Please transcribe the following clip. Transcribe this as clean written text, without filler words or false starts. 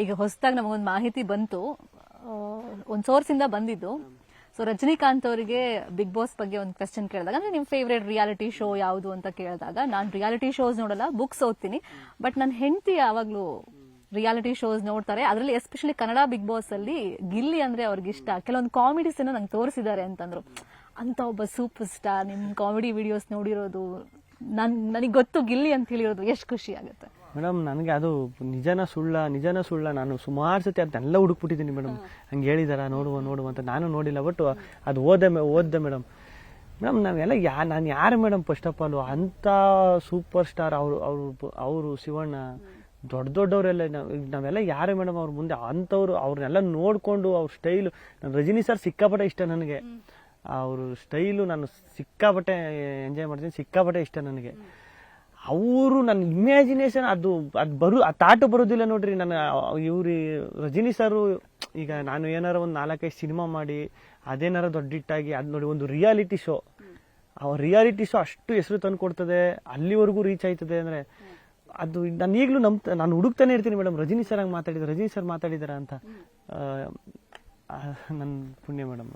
ಈಗ ಹೊಸದಾಗಿ ನಮಗೊಂದು ಮಾಹಿತಿ ಬಂತು, ಒಂದು ಸೋರ್ಸ್ ಇಂದ ಬಂದಿದ್ದು. ಸೊ ರಜನಿಕಾಂತ್ ಅವರಿಗೆ ಬಿಗ್ ಬಾಸ್ ಬಗ್ಗೆ ಒಂದು ಕ್ವೆಶ್ಚನ್ ಕೇಳಿದಾಗ, ಅಂದ್ರೆ ನಿಮ್ ಫೇವ್ರೇಟ್ ರಿಯಾಲಿಟಿ ಶೋ ಯಾವುದು ಅಂತ ಕೇಳಿದಾಗ, ನಾನು ರಿಯಾಲಿಟಿ ಶೋಸ್ ನೋಡಲ್ಲ, ಬುಕ್ಸ್ ಓದ್ತೀನಿ, ಬಟ್ ನನ್ನ ಹೆಂಡತಿ ಯಾವಾಗ್ಲೂ ರಿಯಾಲಿಟಿ ಶೋಸ್ ನೋಡ್ತಾರೆ. ಅದರಲ್ಲಿ ಎಸ್ಪೆಷಲಿ ಕನ್ನಡ ಬಿಗ್ ಬಾಸ್ ಅಲ್ಲಿ ಗಿಲ್ಲಿ ಅಂದ್ರೆ ಅವ್ರಿಗೆ ಇಷ್ಟ. ಕೆಲವೊಂದು ಕಾಮಿಡೀಸ್ ನಂಗೆ ತೋರಿಸಿದ್ದಾರೆ ಅಂತಂದ್ರು. ಅಂತ ಒಬ್ಬ ಸೂಪರ್ ಸ್ಟಾರ್ ನಿಮ್ ಕಾಮಿಡಿ ವಿಡಿಯೋಸ್ ನೋಡಿರೋದು, ನನಗೆ ಗೊತ್ತು ಗಿಲ್ಲಿ ಅಂತ ಹೇಳಿರೋದು, ಎಷ್ಟು ಖುಷಿ ಆಗುತ್ತೆ ಮೇಡಮ್. ನನಗೆ ಅದು ನಿಜನ ಸುಳ್ಳ ನಾನು ಸುಮಾರು ಸತಿ ಅದನ್ನೆಲ್ಲ ಹುಡುಕ್ಬಿಟ್ಟಿದ್ದೀನಿ ಮೇಡಮ್. ಹಂಗೆ ಹೇಳಿದಾರ ನೋಡುವ ಅಂತ ನಾನು ನೋಡಿಲ್ಲ, ಬಟ್ ಅದು ಓದ್ದೆ ಮೇಡಮ್. ನಾವೆಲ್ಲ ನಾನು ಯಾರು ಮೇಡಮ್, ಫಸ್ಟ್ ಆಫ್ ಆಲ್ ಅಂತ ಸೂಪರ್ ಸ್ಟಾರ್ ಅವರು ಶಿವಣ್ಣ ದೊಡ್ಡವರೆಲ್ಲ ನಾವೆಲ್ಲ ಯಾರು ಮೇಡಮ್ ಅವ್ರ ಮುಂದೆ ಅಂಥವ್ರು. ಅವ್ರನ್ನೆಲ್ಲ ನೋಡ್ಕೊಂಡು ಅವ್ರ ಸ್ಟೈಲು, ರಜನಿ ಸರ್ ಸಿಕ್ಕಾಪಟ್ಟೆ ಇಷ್ಟ ನನಗೆ. ಅವ್ರ ಸ್ಟೈಲು ನಾನು ಸಿಕ್ಕಾಪಟ್ಟೆ ಎಂಜಾಯ್ ಮಾಡ್ತೀನಿ, ಸಿಕ್ಕಾಪಟ್ಟೆ ಇಷ್ಟ ನನಗೆ. ಅವರು ನನ್ನ ಇಮ್ಯಾಜಿನೇಷನ್ ಅದು ತಾಟು ಬರೋದಿಲ್ಲ ನೋಡ್ರಿ. ನಾನು ಇವ್ರಿ ರಜನಿ ಸರ್ ಈಗ ನಾನು ಏನಾರ ಒಂದು 4-5 ಸಿನಿಮಾ ಮಾಡಿ ಅದೇನಾರ ದೊಡ್ಡಿಟ್ಟಾಗಿ ಅದು ನೋಡಿ ಒಂದು ರಿಯಾಲಿಟಿ ಶೋ, ಆ ರಿಯಾಲಿಟಿ ಶೋ ಅಷ್ಟು ಹೆಸರು ತಂದು ಕೊಡ್ತದೆ, ಅಲ್ಲಿವರೆಗೂ ರೀಚ್ ಆಯ್ತದೆ ಅಂದ್ರೆ ಅದು ನಾನು ಈಗಲೂ ನಾನು ಹುಡುಕ್ತಾನೆ ಇರ್ತೀನಿ ಮೇಡಮ್. ರಜನಿ ಸರ್ ಹಂಗೆ ರಜನಿ ಸರ್ ಮಾತಾಡಿದಾರ ಅಂತ. ನನ್ನ ಪುಣ್ಯ ಮೇಡಮ್.